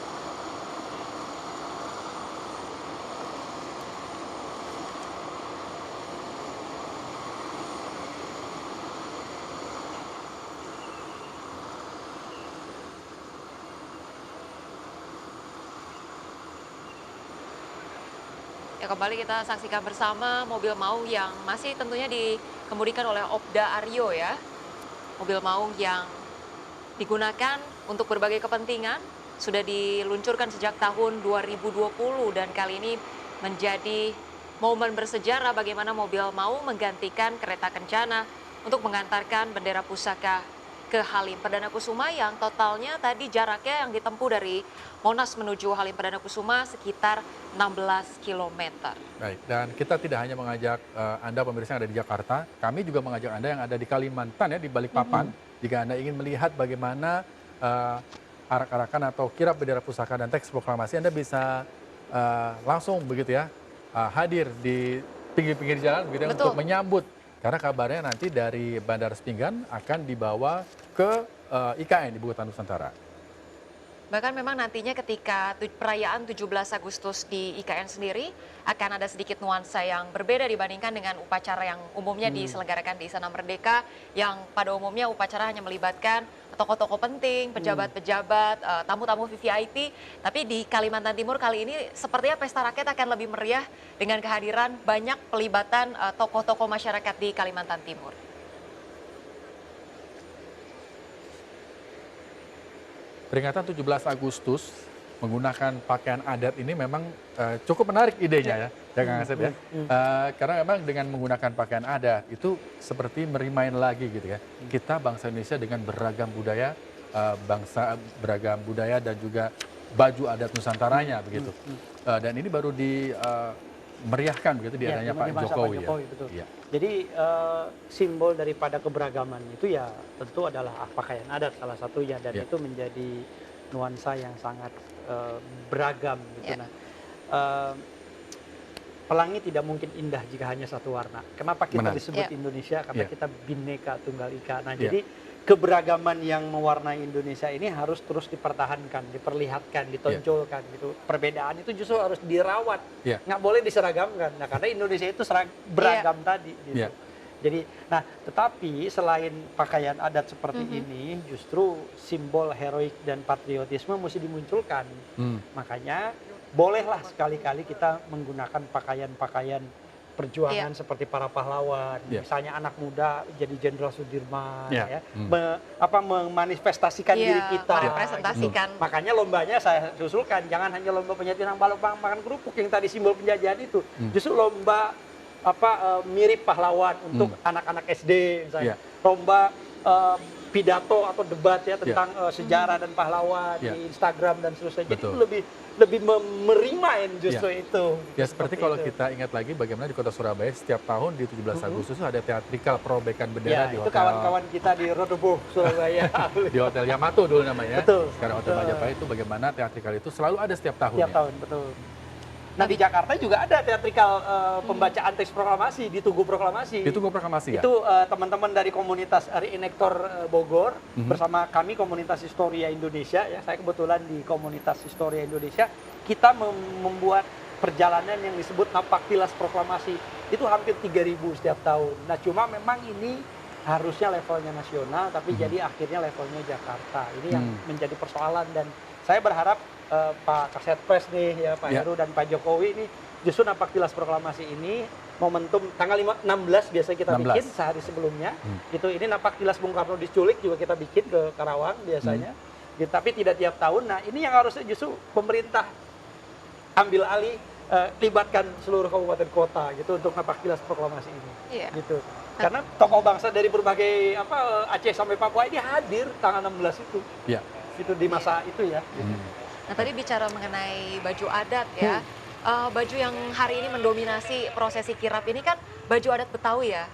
Speaker 1: Ya, kembali kita saksikan bersama mobil maung yang masih tentunya dikemudikan oleh Opda Aryo ya. Mobil maung yang digunakan untuk berbagai kepentingan sudah diluncurkan sejak tahun 2020 dan kali ini menjadi momen bersejarah bagaimana mobil maung menggantikan kereta kencana untuk mengantarkan bendera pusaka ke Halim Perdana Kusuma yang totalnya tadi jaraknya yang ditempuh dari Monas menuju Halim Perdana Kusuma sekitar 16 km.
Speaker 2: Baik, dan kita tidak hanya mengajak Anda pemirsa yang ada di Jakarta, kami juga mengajak Anda yang ada di Kalimantan ya, di Balikpapan. Jika Anda ingin melihat bagaimana arak-arakan atau kirap bendera pusaka dan teks proklamasi, Anda bisa langsung begitu ya, hadir di pinggir-pinggir jalan begitu ya, untuk menyambut Karena kabarnya nanti dari Bandara Sepinggan akan dibawa ke IKN, Ibu Kota Nusantara.
Speaker 1: Bahkan memang nantinya ketika perayaan 17 Agustus di IKN sendiri akan ada sedikit nuansa yang berbeda dibandingkan dengan upacara yang umumnya diselenggarakan di Istana Merdeka, yang pada umumnya upacara hanya melibatkan tokoh-tokoh penting, pejabat-pejabat, tamu-tamu VVIP. Tapi di Kalimantan Timur kali ini sepertinya pesta rakyat akan lebih meriah dengan kehadiran banyak pelibatan tokoh-tokoh masyarakat di Kalimantan Timur.
Speaker 2: Peringatan 17 Agustus menggunakan pakaian adat ini memang cukup menarik idenya ya Kang Asep ya. Karena memang dengan menggunakan pakaian adat itu seperti merimain lagi gitu ya. Kita bangsa Indonesia dengan beragam budaya, beragam budaya dan juga baju adat Nusantaranya begitu. Dan ini baru meriahkan begitu di adanya Pak Jokowi.
Speaker 5: Betul.
Speaker 2: Ya.
Speaker 5: Jadi simbol daripada keberagaman itu ya tentu adalah pakaian adat salah satunya, dan itu menjadi nuansa yang sangat beragam gitu. Nah, pelangi tidak mungkin indah jika hanya satu warna. Kenapa kita disebut Indonesia? Karena kita Bhinneka Tunggal Ika. Nah, jadi keberagaman yang mewarnai Indonesia ini harus terus dipertahankan, diperlihatkan, ditonjolkan gitu. Perbedaan itu justru harus dirawat, nggak boleh diseragamkan. Nah, karena Indonesia itu beragam tadi. Gitu. Jadi, nah, tetapi selain pakaian adat seperti ini, justru simbol heroik dan patriotisme mesti dimunculkan. Makanya bolehlah sekali-kali kita menggunakan pakaian-pakaian perjuangan seperti para pahlawan, misalnya anak muda jadi Jenderal Sudirman, memanifestasikan diri kita.
Speaker 1: Merepresentasikan.
Speaker 5: Makanya lombanya saya usulkan, jangan hanya lomba penyetiran balok makan kerupuk yang tadi simbol penjajahan itu, justru lomba mirip pahlawan untuk anak-anak SD misalnya, lomba pidato atau debat ya tentang sejarah dan pahlawan di Instagram dan seterusnya. Jadi itu lebih merimain justru itu.
Speaker 2: Ya seperti kalau kita ingat lagi bagaimana di Kota Surabaya setiap tahun di 17 Agustus itu ada teatrikal perobekan bendera di hotel.
Speaker 5: Itu kawan-kawan kita di Rodobo Surabaya.
Speaker 2: Di Hotel Yamato dulu namanya.
Speaker 5: Betul.
Speaker 2: Sekarang Hotel Majapahit itu bagaimana teatrikal itu selalu ada setiap tahun.
Speaker 5: Setiap tahun, betul. Nah di Jakarta juga ada teatrikal pembacaan teks proklamasi di Tugu Proklamasi.
Speaker 2: Di Tugu Proklamasi ya?
Speaker 5: Itu teman-teman dari komunitas Reenactor Bogor bersama kami komunitas Historia Indonesia ya. Saya kebetulan di komunitas Historia Indonesia. Kita membuat perjalanan yang disebut Napak Tilas Proklamasi. Itu hampir 3.000 setiap tahun. Nah cuma memang ini harusnya levelnya nasional, tapi jadi akhirnya levelnya Jakarta. Ini yang menjadi persoalan, dan saya berharap Pak Kasetpres nih ya, Pak Heru dan Pak Jokowi ini justru Napak Tilas Proklamasi ini momentum tanggal 16 biasa kita bikin sehari sebelumnya. Gitu, ini Napak Tilas Bung Karno diculik juga kita bikin ke Karawang biasanya. Gitu, tapi tidak tiap tahun. Nah, ini yang harusnya justru pemerintah ambil alih, libatkan seluruh kabupaten kota gitu untuk Napak Tilas Proklamasi ini. Gitu. Karena tokoh bangsa dari berbagai Aceh sampai Papua ini hadir tanggal 16 itu. Gitu di masa itu ya.
Speaker 1: Nah tadi bicara mengenai baju adat ya, baju yang hari ini mendominasi prosesi kirap ini kan baju adat Betawi ya,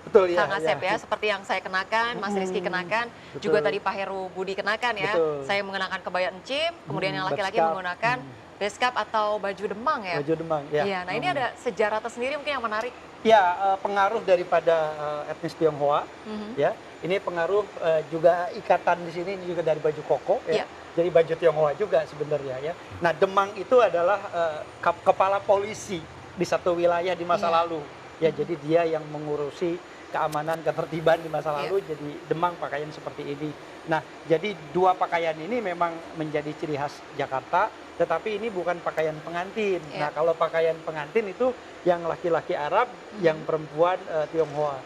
Speaker 5: betul
Speaker 1: Kang Asep ya, seperti yang saya kenakan, Mas Rizky kenakan, juga tadi Pak Heru Budi kenakan ya, saya mengenakan kebaya encim, kemudian yang laki-laki menggunakan beskap atau baju demang ya.
Speaker 5: Baju demang ya.
Speaker 1: Iya, nah ini ada sejarah tersendiri mungkin yang menarik.
Speaker 5: Ya, pengaruh daripada etnis Tionghoa, ya. Ini pengaruh juga ikatan di sini ini juga dari baju koko, ya. Jadi baju Tionghoa juga sebenarnya ya. Nah, demang itu adalah kepala polisi di satu wilayah di masa lalu. Ya, jadi dia yang mengurusi keamanan, ketertiban di masa lalu. Jadi demang pakaian seperti ini. Nah, jadi dua pakaian ini memang menjadi ciri khas Jakarta. Tetapi ini bukan pakaian pengantin. Nah, kalau pakaian pengantin itu yang laki-laki Arab, yang perempuan Tionghoa,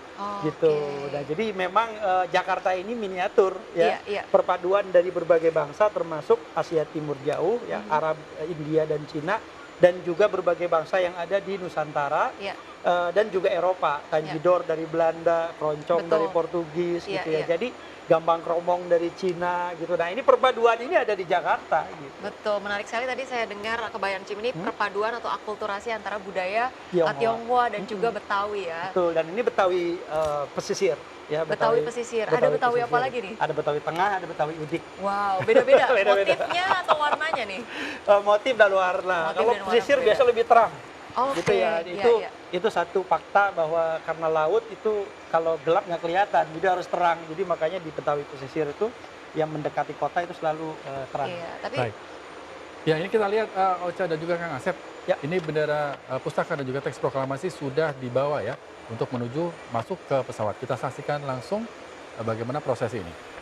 Speaker 5: gitu. Nah, jadi memang Jakarta ini miniatur, ya, perpaduan dari berbagai bangsa, termasuk Asia Timur jauh, ya, Arab, India dan Cina, dan juga berbagai bangsa yang ada di Nusantara, dan juga Eropa, Tanjidor dari Belanda, Keroncong dari Portugis, gitu ya. Jadi Gambang Kromong dari Cina gitu. Nah, ini perpaduan ini ada di Jakarta gitu.
Speaker 1: Betul, menarik sekali tadi saya dengar kebaya encim ini perpaduan atau akulturasi antara budaya Tionghoa dan juga Betawi ya.
Speaker 5: Betul, dan ini Betawi pesisir ya.
Speaker 1: Betawi pesisir. Ada Betawi apa lagi nih?
Speaker 5: Ada Betawi Tengah, ada Betawi Udik.
Speaker 1: Wow, beda-beda motifnya atau warnanya nih?
Speaker 5: Motif dan warna. Kalau pesisir biasa lebih terang. Gitu ya. Itu satu fakta bahwa karena laut itu kalau gelap nggak kelihatan, jadi harus terang. Jadi makanya di Betawi pesisir itu yang mendekati kota itu selalu terang.
Speaker 1: Iya, tapi
Speaker 2: Baik. Ya, ini kita lihat Ocha dan juga Kang Asep.
Speaker 5: Ya.
Speaker 2: Ini bendera pusaka dan juga teks proklamasi sudah dibawa ya untuk menuju masuk ke pesawat. Kita saksikan langsung bagaimana proses ini.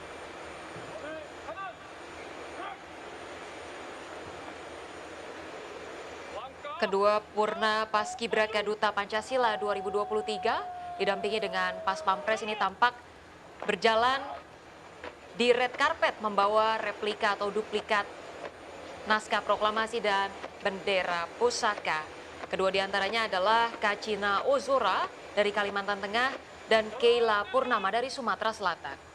Speaker 1: kedua Purna Paskibraka Duta Pancasila 2023 didampingi dengan Pas Pampres ini tampak berjalan di red carpet membawa replika atau duplikat naskah proklamasi dan bendera pusaka. Kedua diantaranya adalah Kacina Ozora dari Kalimantan Tengah dan Keila Purnama dari Sumatera Selatan.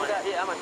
Speaker 9: Enggak, iya aman.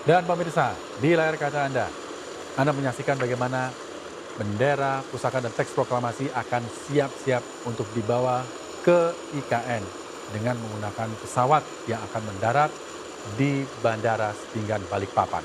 Speaker 2: Dan pemirsa, di layar kaca Anda menyaksikan bagaimana bendera, pusaka, dan teks proklamasi akan siap-siap untuk dibawa ke IKN dengan menggunakan pesawat yang akan mendarat di Bandara Sepinggan Balikpapan.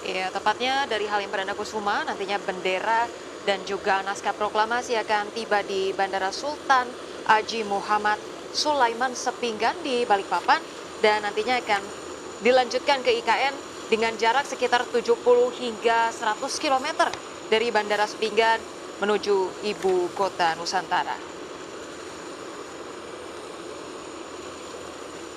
Speaker 1: Iya, tepatnya dari Halim Perdana Kusuma, nantinya bendera dan juga naskah proklamasi akan tiba di Bandara Sultan Haji Muhammad Sulaiman Sepinggan di Balikpapan dan nantinya akan dilanjutkan ke IKN dengan jarak sekitar 70 hingga 100 km dari Bandara Sepinggan menuju ibu kota Nusantara.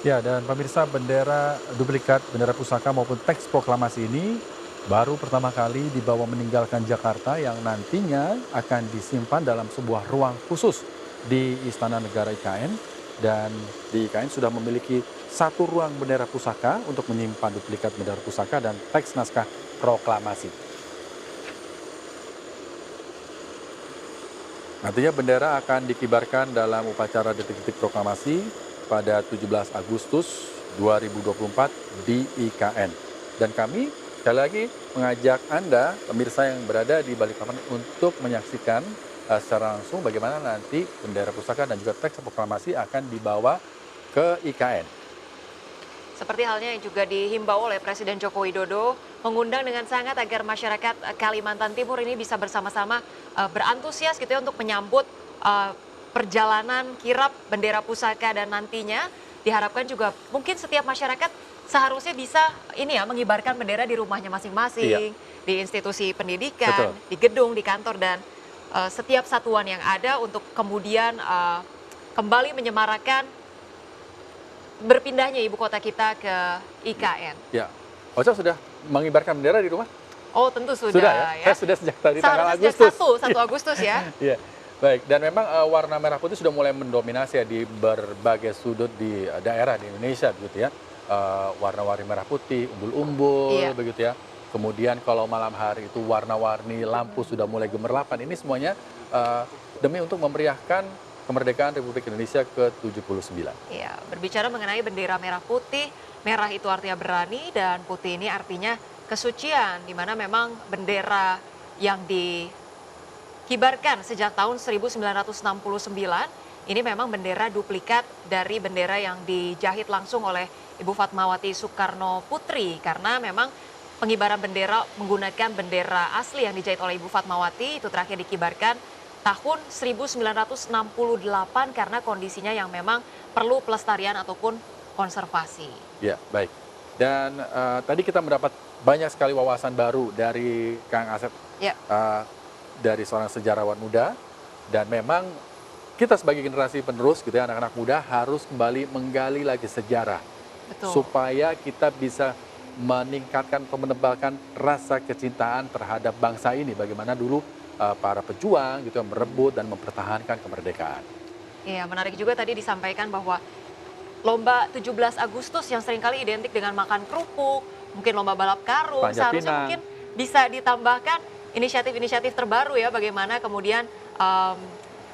Speaker 2: Ya, dan pemirsa, bendera duplikat, bendera pusaka maupun teks proklamasi ini baru pertama kali dibawa meninggalkan Jakarta yang nantinya akan disimpan dalam sebuah ruang khusus di Istana Negara IKN. Dan di IKN sudah memiliki satu ruang bendera pusaka untuk menyimpan duplikat bendera pusaka dan teks naskah proklamasi. Nantinya bendera akan dikibarkan dalam upacara detik-detik proklamasi pada 17 Agustus 2024 di IKN. Dan kami sekali lagi mengajak Anda, pemirsa yang berada di Balikpapan, untuk menyaksikan secara langsung bagaimana nanti bendera pusaka dan juga teks proklamasi akan dibawa ke IKN.
Speaker 1: Seperti halnya yang juga dihimbau oleh Presiden Joko Widodo, mengundang dengan sangat agar masyarakat Kalimantan Timur ini bisa bersama-sama berantusias gitu ya untuk menyambut perjalanan kirap bendera pusaka, dan nantinya diharapkan juga mungkin setiap masyarakat seharusnya bisa ini ya mengibarkan bendera di rumahnya masing-masing, di institusi pendidikan, di gedung, di kantor, dan setiap satuan yang ada untuk kemudian kembali menyemarakan berpindahnya ibu kota kita ke IKN.
Speaker 2: Ya, Ocha sudah mengibarkan bendera di rumah?
Speaker 1: Oh, tentu sudah
Speaker 2: ya. Saya sudah sejak tadi tanggal
Speaker 1: Agustus.
Speaker 2: Agustus.
Speaker 1: 1 Agustus ya.
Speaker 2: Iya. Baik, dan memang warna merah putih sudah mulai mendominasi ya di berbagai sudut di daerah di Indonesia begitu ya. Warna-warni merah putih, umbul-umbul begitu ya. Kemudian kalau malam hari itu warna-warni lampu sudah mulai gemerlapan. Ini semuanya demi untuk memeriahkan kemerdekaan Republik Indonesia ke-79.
Speaker 1: Iya, berbicara mengenai bendera merah putih, merah itu artinya berani dan putih ini artinya kesucian, di mana memang bendera yang dikibarkan sejak tahun 1969 ini memang bendera duplikat dari bendera yang dijahit langsung oleh Ibu Fatmawati Soekarno Putri, karena memang pengibaran bendera menggunakan bendera asli yang dijahit oleh Ibu Fatmawati itu terakhir dikibarkan tahun 1968 karena kondisinya yang memang perlu pelestarian ataupun konservasi.
Speaker 2: Ya, baik. Dan tadi kita mendapat banyak sekali wawasan baru dari Kang Asep, dari seorang sejarawan muda, dan memang kita sebagai generasi penerus gitu ya, anak-anak muda harus kembali menggali lagi sejarah.
Speaker 1: Betul.
Speaker 2: Supaya kita bisa meningkatkan atau menebalkan rasa kecintaan terhadap bangsa ini, bagaimana dulu para pejuang gitu yang merebut dan mempertahankan kemerdekaan.
Speaker 1: Iya, menarik juga tadi disampaikan bahwa lomba 17 Agustus yang seringkali identik dengan makan kerupuk, mungkin lomba balap karung, seharusnya mungkin bisa ditambahkan inisiatif-inisiatif terbaru ya, bagaimana kemudian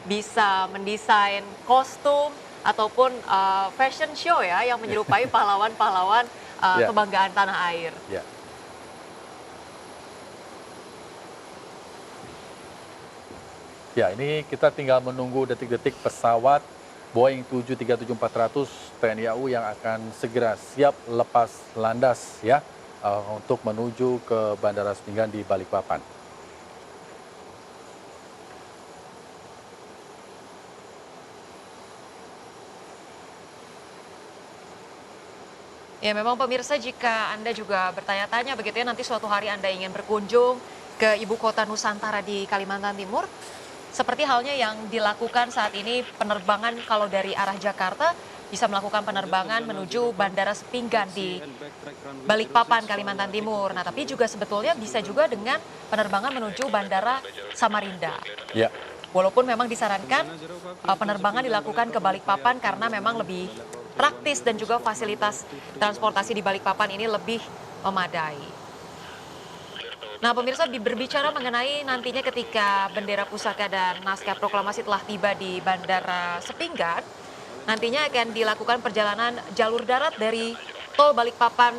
Speaker 1: bisa mendesain kostum ataupun fashion show ya yang menyerupai pahlawan-pahlawan kebanggaan tanah air.
Speaker 2: Yeah. Ya, ini kita tinggal menunggu detik-detik pesawat Boeing 737-400 TNI AU yang akan segera siap lepas landas ya untuk menuju ke Bandara Sepinggan di Balikpapan.
Speaker 1: Ya, memang pemirsa, jika Anda juga bertanya-tanya begitu ya, nanti suatu hari Anda ingin berkunjung ke ibu kota Nusantara di Kalimantan Timur, seperti halnya yang dilakukan saat ini penerbangan kalau dari arah Jakarta bisa melakukan penerbangan menuju Bandara Sepinggan di Balikpapan, Kalimantan Timur. Nah, tapi juga sebetulnya bisa juga dengan penerbangan menuju Bandara Samarinda.
Speaker 2: Ya.
Speaker 1: Walaupun memang disarankan penerbangan dilakukan ke Balikpapan karena memang lebih praktis dan juga fasilitas transportasi di Balikpapan ini lebih memadai. Nah, pemirsa, berbicara mengenai nantinya ketika bendera pusaka dan naskah proklamasi telah tiba di Bandara Sepinggan, nantinya akan dilakukan perjalanan jalur darat dari Tol Balikpapan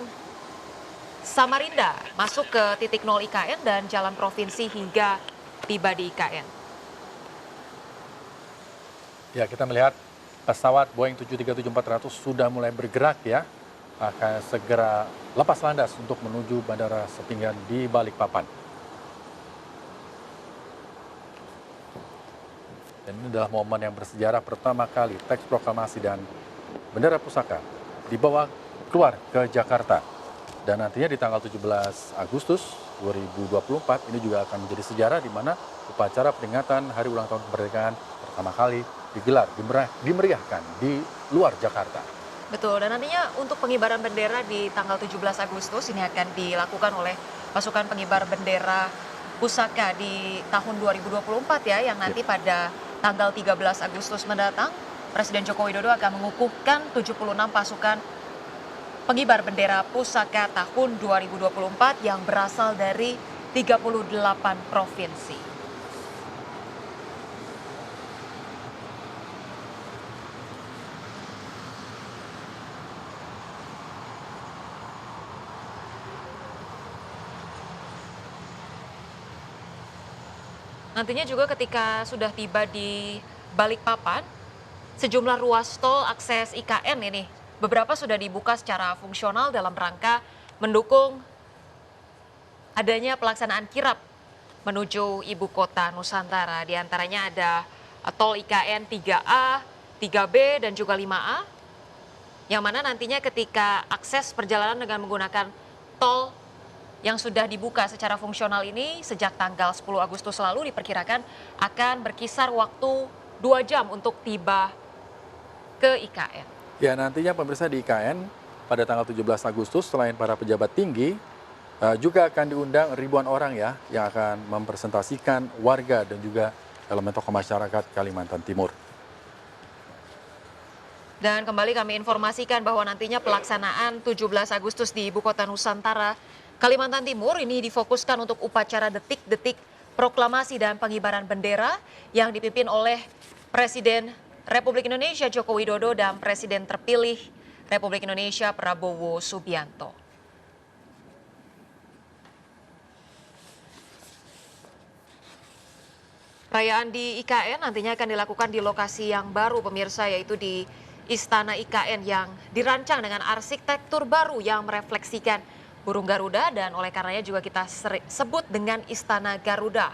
Speaker 1: Samarinda masuk ke titik 0 IKN dan jalan provinsi hingga tiba di IKN.
Speaker 2: Ya, kita melihat pesawat Boeing 737-400 sudah mulai bergerak ya, akan segera lepas landas untuk menuju Bandara Sepinggan di Balikpapan. Dan ini adalah momen yang bersejarah pertama kali teks proklamasi dan bendera pusaka dibawa keluar ke Jakarta. Dan nantinya di tanggal 17 Agustus 2024 ini juga akan menjadi sejarah di mana upacara peringatan Hari Ulang Tahun Kemerdekaan pertama kali digelar, dimeriahkan di luar Jakarta.
Speaker 1: Betul, dan nantinya untuk pengibaran bendera di tanggal 17 Agustus ini akan dilakukan oleh pasukan pengibar bendera pusaka di tahun 2024 ya, yang nanti pada tanggal 13 Agustus mendatang, Presiden Joko Widodo akan mengukuhkan 76 pasukan pengibar bendera pusaka tahun 2024 yang berasal dari 38 provinsi. Nantinya juga ketika sudah tiba di Balikpapan, sejumlah ruas tol akses IKN ini beberapa sudah dibuka secara fungsional dalam rangka mendukung adanya pelaksanaan kirap menuju ibu kota Nusantara. Di antaranya ada tol IKN 3A, 3B, dan juga 5A, yang mana nantinya ketika akses perjalanan dengan menggunakan tol yang sudah dibuka secara fungsional ini sejak tanggal 10 Agustus lalu diperkirakan akan berkisar waktu 2 jam untuk tiba ke IKN.
Speaker 2: Ya, nantinya pemirsa di IKN pada tanggal 17 Agustus selain para pejabat tinggi juga akan diundang ribuan orang ya yang akan mempresentasikan warga dan juga elemen tokoh masyarakat Kalimantan Timur.
Speaker 1: Dan kembali kami informasikan bahwa nantinya pelaksanaan 17 Agustus di Ibu Kota Nusantara Kalimantan Timur ini difokuskan untuk upacara detik-detik proklamasi dan pengibaran bendera yang dipimpin oleh Presiden Republik Indonesia Joko Widodo dan Presiden terpilih Republik Indonesia Prabowo Subianto. Perayaan di IKN nantinya akan dilakukan di lokasi yang baru pemirsa, yaitu di Istana IKN yang dirancang dengan arsitektur baru yang merefleksikan burung Garuda, dan oleh karenanya juga kita sebut dengan Istana Garuda.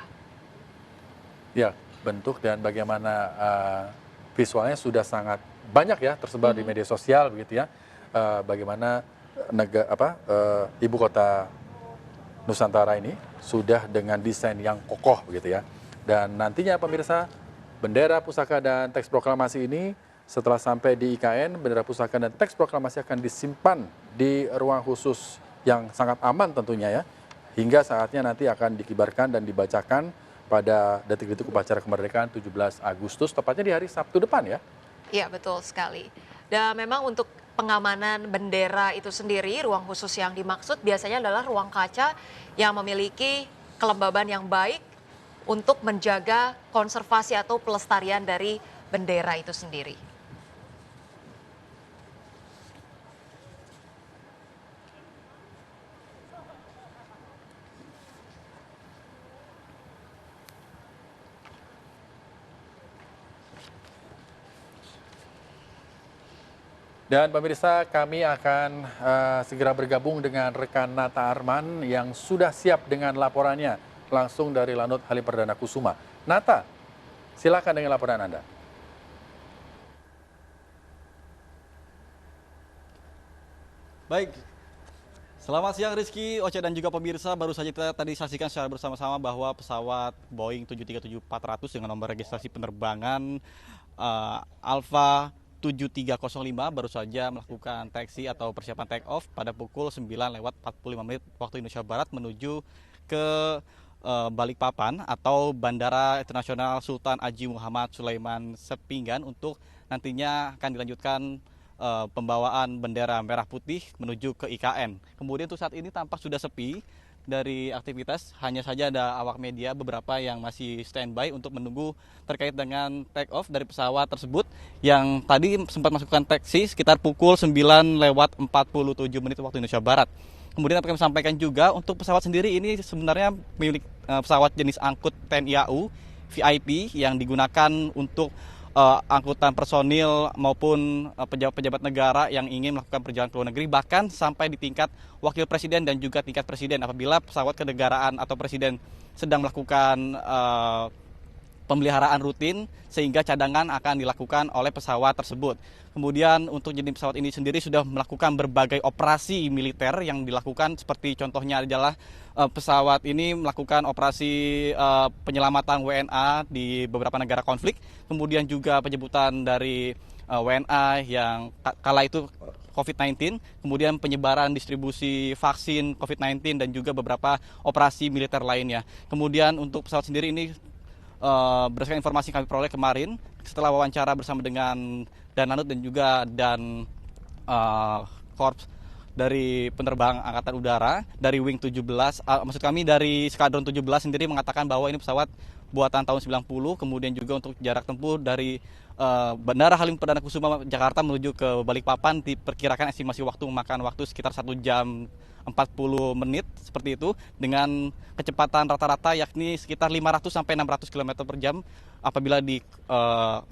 Speaker 2: Ya, bentuk dan bagaimana visualnya sudah sangat banyak ya tersebar di media sosial begitu ya. Bagaimana ibu kota Nusantara ini sudah dengan desain yang kokoh begitu ya. Dan nantinya pemirsa, bendera pusaka dan teks proklamasi ini setelah sampai di IKN, bendera pusaka dan teks proklamasi akan disimpan di ruang khusus yang sangat aman tentunya ya, hingga saatnya nanti akan dikibarkan dan dibacakan pada detik-detik upacara kemerdekaan 17 Agustus, tepatnya di hari Sabtu depan ya.
Speaker 1: Iya, betul sekali. Dan memang untuk pengamanan bendera itu sendiri, ruang khusus yang dimaksud biasanya adalah ruang kaca yang memiliki kelembaban yang baik untuk menjaga konservasi atau pelestarian dari bendera itu sendiri.
Speaker 2: Dan pemirsa, kami akan segera bergabung dengan rekan Nata Arman yang sudah siap dengan laporannya langsung dari Lanut Halim Perdana Kusuma. Nata, silakan dengan laporan Anda.
Speaker 8: Baik, selamat siang Rizky, Oce dan juga pemirsa. Baru saja kita tadi saksikan secara bersama-sama bahwa pesawat Boeing 737-400 dengan nomor registrasi penerbangan Alpha 7305 baru saja melakukan taxi atau persiapan take off pada pukul 9:45 waktu Indonesia Barat menuju ke Balikpapan atau Bandara Internasional Sultan Haji Muhammad Sulaiman Sepinggan untuk nantinya akan dilanjutkan pembawaan bendera merah putih menuju ke IKN. Kemudian untuk saat ini tampak sudah sepi dari aktivitas, hanya saja ada awak media beberapa yang masih standby untuk menunggu terkait dengan take off dari pesawat tersebut yang tadi sempat melakukan taxi sekitar pukul 9:47 waktu Indonesia Barat. Kemudian kami sampaikan juga untuk pesawat sendiri ini sebenarnya milik pesawat jenis angkut TNI AU VIP yang digunakan untuk angkutan personil maupun pejabat-pejabat negara yang ingin melakukan perjalanan ke luar negeri, bahkan sampai di tingkat wakil presiden dan juga tingkat presiden apabila pesawat kenegaraan atau presiden sedang melakukan pemeliharaan rutin sehingga cadangan akan dilakukan oleh pesawat tersebut. Kemudian untuk jenis pesawat ini sendiri sudah melakukan berbagai operasi militer yang dilakukan, seperti contohnya adalah pesawat ini melakukan operasi penyelamatan WNA di beberapa negara konflik, kemudian juga penyebutan dari WNA yang kala itu COVID-19, kemudian penyebaran distribusi vaksin COVID-19 dan juga beberapa operasi militer lainnya. Kemudian untuk pesawat sendiri ini berdasarkan informasi yang kami peroleh kemarin setelah wawancara bersama dengan Dananut dan juga Korps dari penerbang Angkatan Udara dari Wing 17, maksud kami dari Skadron 17 sendiri mengatakan bahwa ini pesawat buatan tahun 90, kemudian juga untuk jarak tempuh dari Bandara Halim Perdana Kusuma Jakarta menuju ke Balikpapan diperkirakan estimasi waktu memakan waktu sekitar 1 jam 40 menit seperti itu, dengan kecepatan rata-rata yakni sekitar 500 sampai 600 km per jam apabila di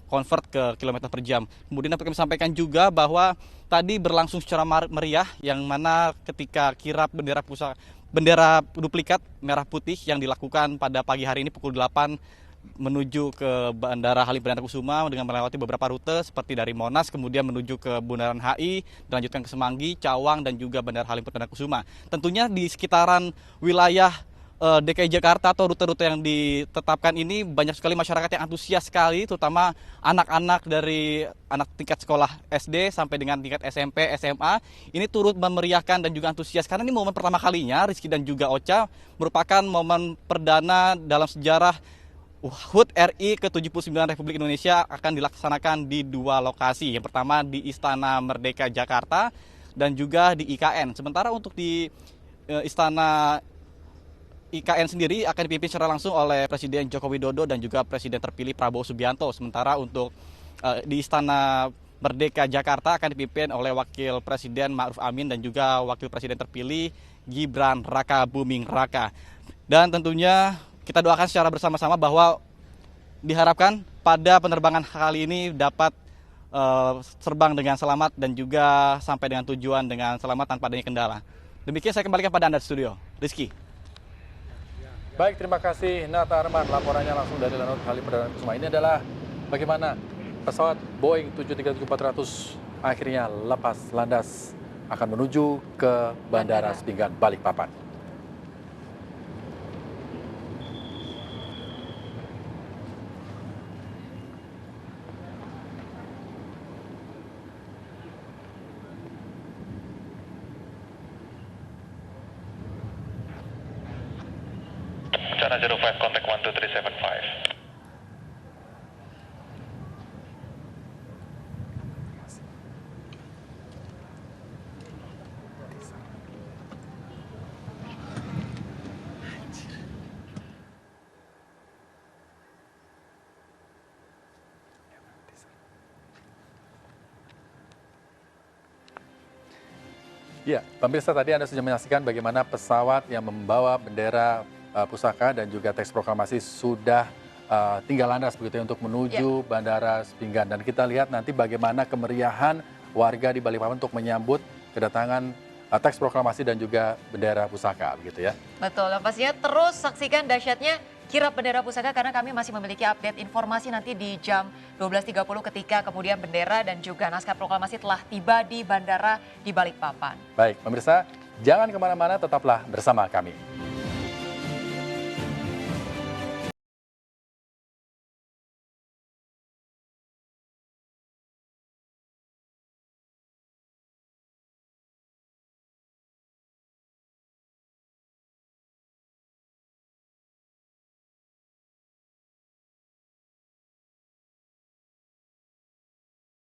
Speaker 8: convert ke kilometer per jam. Kemudian dapat kami sampaikan juga bahwa tadi berlangsung secara meriah yang mana ketika kirap bendera duplikat merah putih yang dilakukan pada pagi hari ini pukul 8 menuju ke Bandara Halim Perdana Kusuma dengan melewati beberapa rute seperti dari Monas kemudian menuju ke Bundaran HI, dilanjutkan ke Semanggi, Cawang dan juga Bandara Halim Perdana Kusuma. Tentunya di sekitaran wilayah DKI Jakarta atau rute-rute yang ditetapkan ini banyak sekali masyarakat yang antusias sekali, terutama anak-anak dari anak tingkat sekolah SD sampai dengan tingkat SMP, SMA. Ini turut memeriahkan dan juga antusias karena ini momen pertama kalinya Rizky dan juga Ocha merupakan momen perdana dalam sejarah HUT RI ke-79 Republik Indonesia akan dilaksanakan di 2 lokasi. Yang pertama di Istana Merdeka Jakarta dan juga di IKN. Sementara untuk di Istana IKN sendiri akan dipimpin secara langsung oleh Presiden Joko Widodo dan juga Presiden terpilih Prabowo Subianto. Sementara untuk di Istana Merdeka Jakarta akan dipimpin oleh Wakil Presiden Ma'ruf Amin dan juga Wakil Presiden terpilih Gibran Raka Buming Raka. Dan tentunya kita doakan secara bersama-sama bahwa diharapkan pada penerbangan kali ini dapat terbang dengan selamat dan juga sampai dengan tujuan dengan selamat tanpa adanya kendala. Demikian saya kembalikan pada Anda di studio. Rizky.
Speaker 2: Baik, terima kasih Nata Arman. Laporannya langsung dari Lanut Halim Perdana Kusuma. Ini adalah bagaimana pesawat Boeing 737-400 akhirnya lepas landas akan menuju ke Bandara Sepinggan Balikpapan.
Speaker 9: Cana 05, contact 12375.
Speaker 2: Ya, pemirsa, tadi Anda sudah menyaksikan bagaimana pesawat yang membawa bendera pusaka dan juga teks proklamasi sudah tinggal landas begitu ya untuk menuju Bandara Sepinggan. Dan kita lihat nanti bagaimana kemeriahan warga di Balikpapan untuk menyambut kedatangan teks proklamasi dan juga bendera pusaka begitu ya.
Speaker 1: Betul, dan pastinya terus saksikan dahsyatnya kirap bendera pusaka karena kami masih memiliki update informasi nanti di jam 12.30 ketika kemudian bendera dan juga naskah proklamasi telah tiba di bandara di Balikpapan.
Speaker 2: Baik, pemirsa, jangan kemana-mana, tetaplah bersama kami.